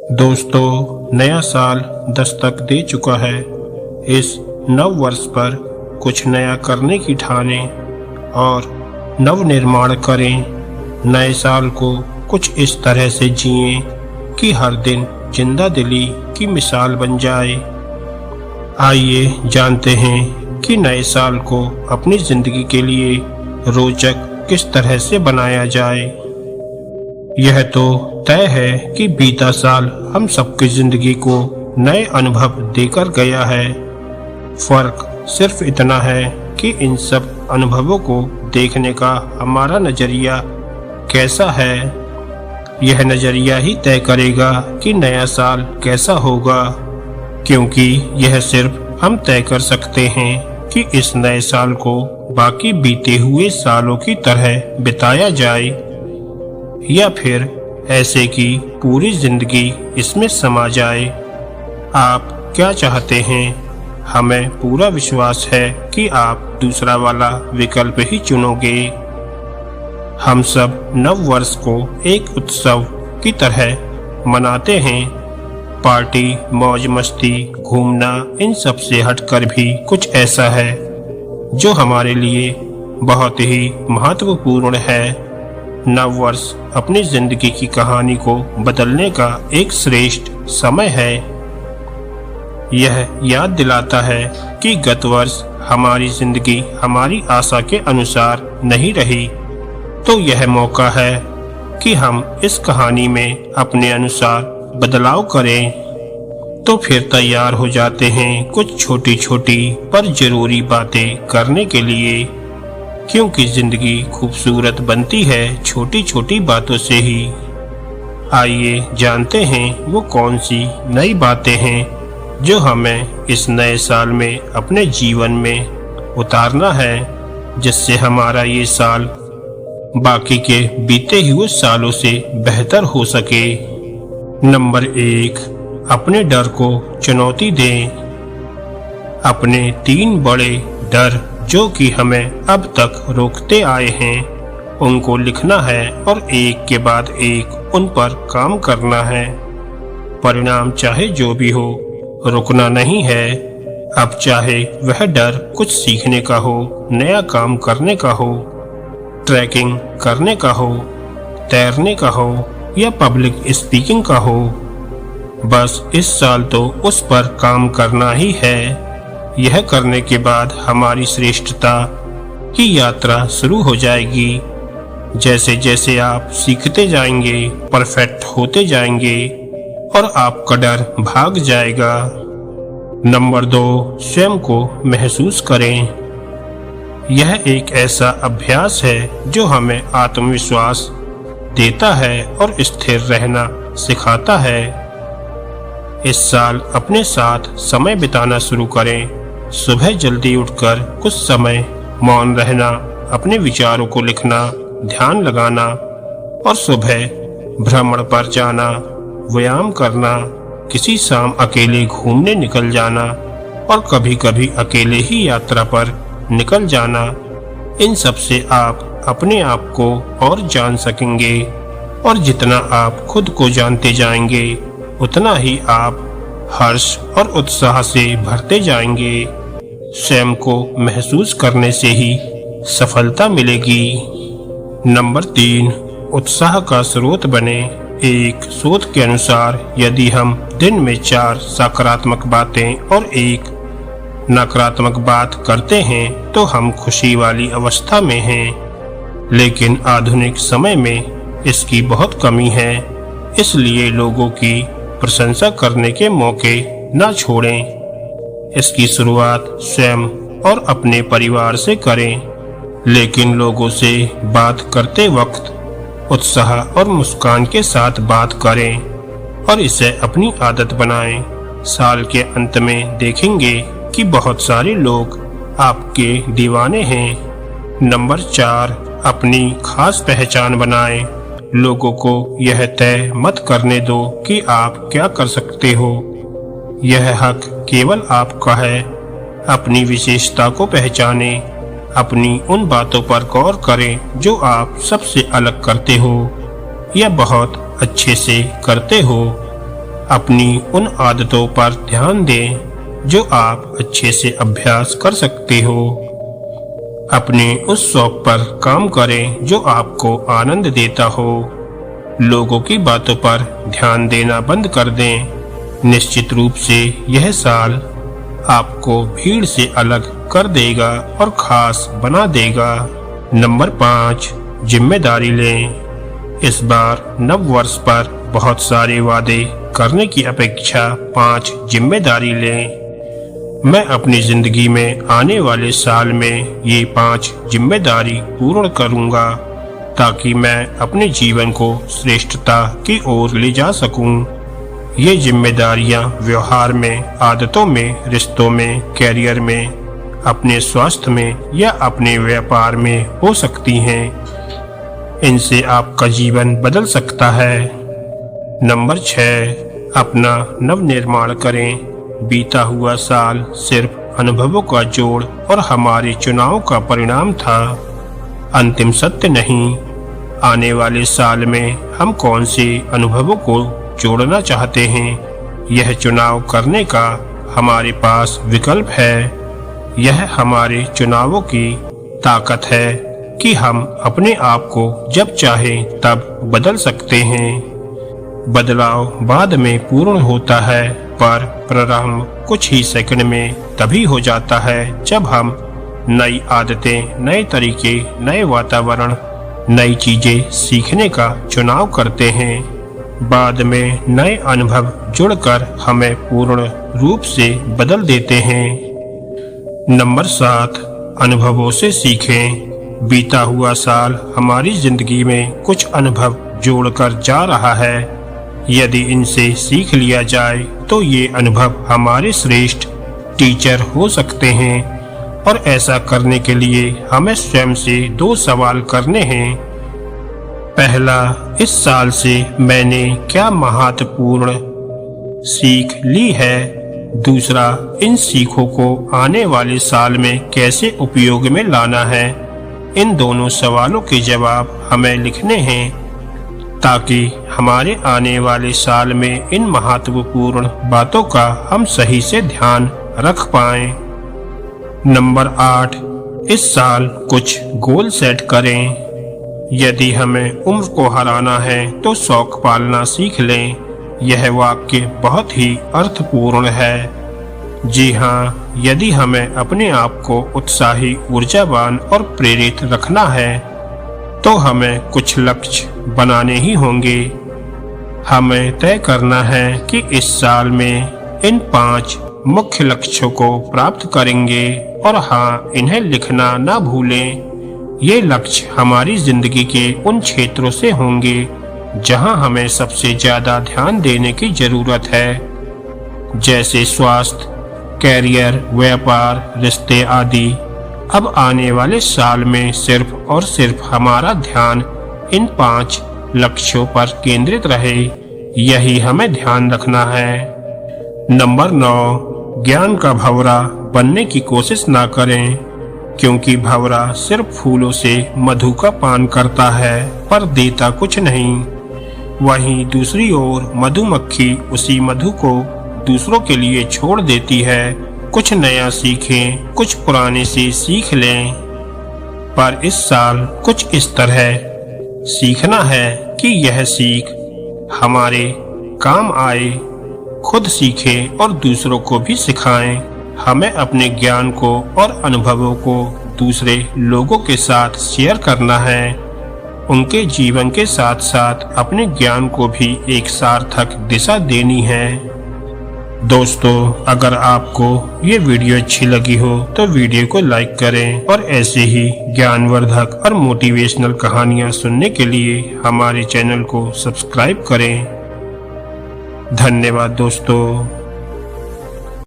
दोस्तों, नया साल दस्तक दे चुका है। इस नव वर्ष पर कुछ नया करने की ठानें और नव निर्माण करें। नए साल को कुछ इस तरह से जिएं कि हर दिन जिंदा दिली की मिसाल बन जाए। आइए जानते हैं कि नए साल को अपनी जिंदगी के लिए रोचक किस तरह से बनाया जाए। यह तो तय है कि बीता साल हम सबकी जिंदगी को नए अनुभव देकर गया है। फर्क सिर्फ इतना है कि इन सब अनुभवों को देखने का हमारा नजरिया कैसा है। यह नजरिया ही तय करेगा कि नया साल कैसा होगा, क्योंकि यह सिर्फ हम तय कर सकते हैं कि इस नए साल को बाकी बीते हुए सालों की तरह बिताया जाए या फिर ऐसे कि पूरी जिंदगी इसमें समा जाए। आप क्या चाहते हैं? हमें पूरा विश्वास है कि आप दूसरा वाला विकल्प ही चुनोगे। हम सब नव वर्ष को एक उत्सव की तरह मनाते हैं। पार्टी, मौज मस्ती, घूमना, इन सब से हटकर भी कुछ ऐसा है जो हमारे लिए बहुत ही महत्वपूर्ण है। नव वर्ष अपनी जिंदगी की कहानी को बदलने का एक श्रेष्ठ समय है। यह याद दिलाता है कि गत वर्ष हमारी जिंदगी हमारी आशा के अनुसार नहीं रही, तो यह मौका है कि हम इस कहानी में अपने अनुसार बदलाव करें। तो फिर तैयार हो जाते हैं कुछ छोटी छोटी पर जरूरी बातें करने के लिए, क्योंकि जिंदगी खूबसूरत बनती है छोटी छोटी बातों से ही। आइए जानते हैं वो कौन सी नई बातें हैं जो हमें इस नए साल में अपने जीवन में उतारना है, जिससे हमारा ये साल बाकी के बीते हुए सालों से बेहतर हो सके। नंबर 1, अपने डर को चुनौती दें। अपने 3 बड़े डर जो कि हमें अब तक रोकते आए हैं, उनको लिखना है और एक के बाद एक उन पर काम करना है। परिणाम चाहे जो भी हो, रुकना नहीं है। अब चाहे वह डर कुछ सीखने का हो, नया काम करने का हो, ट्रैकिंग करने का हो, तैरने का हो या पब्लिक स्पीकिंग का हो, बस इस साल तो उस पर काम करना ही है। यह करने के बाद हमारी श्रेष्ठता की यात्रा शुरू हो जाएगी। जैसे जैसे आप सीखते जाएंगे, परफेक्ट होते जाएंगे और आपका डर भाग जाएगा। नंबर 2, स्वयं को महसूस करें। यह एक ऐसा अभ्यास है जो हमें आत्मविश्वास देता है और स्थिर रहना सिखाता है। इस साल अपने साथ समय बिताना शुरू करें। सुबह जल्दी उठकर कुछ समय मौन रहना, अपने विचारों को लिखना, ध्यान लगाना और सुबह भ्रमण पर जाना, व्यायाम करना, किसी शाम अकेले घूमने निकल जाना और कभी कभी अकेले ही यात्रा पर निकल जाना। इन सब से आप अपने आप को और जान सकेंगे और जितना आप खुद को जानते जाएंगे, उतना ही आप हर्ष और उत्साह से भरते जाएंगे। स्वयं को महसूस करने से ही सफलता मिलेगी। नंबर 3, उत्साह का स्रोत बने। एक शोध के अनुसार यदि हम दिन में 4 सकारात्मक बातें और 1 नकारात्मक बात करते हैं तो हम खुशी वाली अवस्था में हैं। लेकिन आधुनिक समय में इसकी बहुत कमी है, इसलिए लोगों की प्रशंसा करने के मौके न छोड़ें। इसकी शुरुआत स्वयं और अपने परिवार से करें, लेकिन लोगों से बात करते वक्त उत्साह और मुस्कान के साथ बात करें और इसे अपनी आदत बनाएं। साल के अंत में देखेंगे कि बहुत सारे लोग आपके दीवाने हैं। नंबर 4, अपनी खास पहचान बनाएं। लोगों को यह तय मत करने दो कि आप क्या कर सकते हो। यह हक केवल आपका है। अपनी विशेषता को पहचाने, अपनी उन बातों पर गौर करें जो आप सबसे अलग करते हो या बहुत अच्छे से करते हो। अपनी उन आदतों पर ध्यान दें जो आप अच्छे से अभ्यास कर सकते हो। अपने उस शौक पर काम करें जो आपको आनंद देता हो। लोगों की बातों पर ध्यान देना बंद कर दें। निश्चित रूप से यह साल आपको भीड़ से अलग कर देगा और खास बना देगा। नंबर 5, जिम्मेदारी लें। इस बार नव वर्ष पर बहुत सारे वादे करने की अपेक्षा 5 जिम्मेदारी लें। मैं अपनी जिंदगी में आने वाले साल में ये 5 जिम्मेदारी पूर्ण करूंगा ताकि मैं अपने जीवन को श्रेष्ठता की ओर ले जा सकूं। ये जिम्मेदारियां व्यवहार में, आदतों में, रिश्तों में, कैरियर में, अपने स्वास्थ्य में या अपने व्यापार में हो सकती हैं। इनसे आपका जीवन बदल सकता है। नंबर 6, अपना नव निर्माण करें। बीता हुआ साल सिर्फ अनुभवों का जोड़ और हमारे चुनाव का परिणाम था, अंतिम सत्य नहीं। आने वाले साल में हम कौन से अनुभवों को जोड़ना चाहते हैं, यह चुनाव करने का हमारे पास विकल्प है। यह हमारे चुनावों की ताकत है कि हम अपने आप को जब चाहें तब बदल सकते हैं। बदलाव बाद में पूर्ण होता है, पर प्रारंभ कुछ ही सेकंड में तभी हो जाता है जब हम नई आदतें, नए तरीके, नए वातावरण, नई चीजें सीखने का चुनाव करते हैं। बाद में नए अनुभव जुड़कर हमें पूर्ण रूप से बदल देते हैं। नंबर 7, अनुभवों से सीखें। बीता हुआ साल हमारी जिंदगी में कुछ अनुभव जोड़कर जा रहा है। यदि इनसे सीख लिया जाए तो ये अनुभव हमारे श्रेष्ठ टीचर हो सकते हैं। और ऐसा करने के लिए हमें स्वयं से 2 सवाल करने हैं। पहला, इस साल से मैंने क्या महत्वपूर्ण सीख ली है। दूसरा, इन सीखों को आने वाले साल में कैसे उपयोग में लाना है। इन दोनों सवालों के जवाब हमें लिखने हैं ताकि हमारे आने वाले साल में इन महत्वपूर्ण बातों का हम सही से ध्यान रख पाएं। नंबर 8, इस साल कुछ गोल सेट करें। यदि हमें उम्र को हराना है तो शौक पालना सीख लें। यह वाक्य बहुत ही अर्थपूर्ण है। जी हाँ, यदि हमें अपने आप को उत्साही, ऊर्जावान और प्रेरित रखना है तो हमें कुछ लक्ष्य बनाने ही होंगे। हमें तय करना है कि इस साल में इन 5 मुख्य लक्ष्यों को प्राप्त करेंगे। और हाँ, इन्हें लिखना ना भूलें। ये लक्ष्य हमारी जिंदगी के उन क्षेत्रों से होंगे जहां हमें सबसे ज्यादा ध्यान देने की जरूरत है, जैसे स्वास्थ्य, कैरियर, व्यापार, रिश्ते आदि। अब आने वाले साल में सिर्फ और सिर्फ हमारा ध्यान इन 5 लक्ष्यों पर केंद्रित रहे, यही हमें ध्यान रखना है। नंबर 9, ज्ञान का भंवरा बनने की कोशिश ना करें, क्योंकि भंवरा सिर्फ फूलों से मधु का पान करता है पर देता कुछ नहीं। वहीं दूसरी ओर मधुमक्खी उसी मधु को दूसरों के लिए छोड़ देती है। कुछ नया सीखें, कुछ पुराने से सीख लें, पर इस साल कुछ इस तरह सीखना है कि यह सीख हमारे काम आए, खुद सीखें और दूसरों को भी सिखाएं। हमें अपने ज्ञान को और अनुभवों को दूसरे लोगों के साथ शेयर करना है। उनके जीवन के साथ साथ अपने ज्ञान को भी एक सार्थक दिशा देनी है। दोस्तों, अगर आपको ये वीडियो अच्छी लगी हो तो वीडियो को लाइक करें और ऐसे ही ज्ञानवर्धक और मोटिवेशनल कहानियाँ सुनने के लिए हमारे चैनल को सब्सक्राइब करें। धन्यवाद दोस्तों।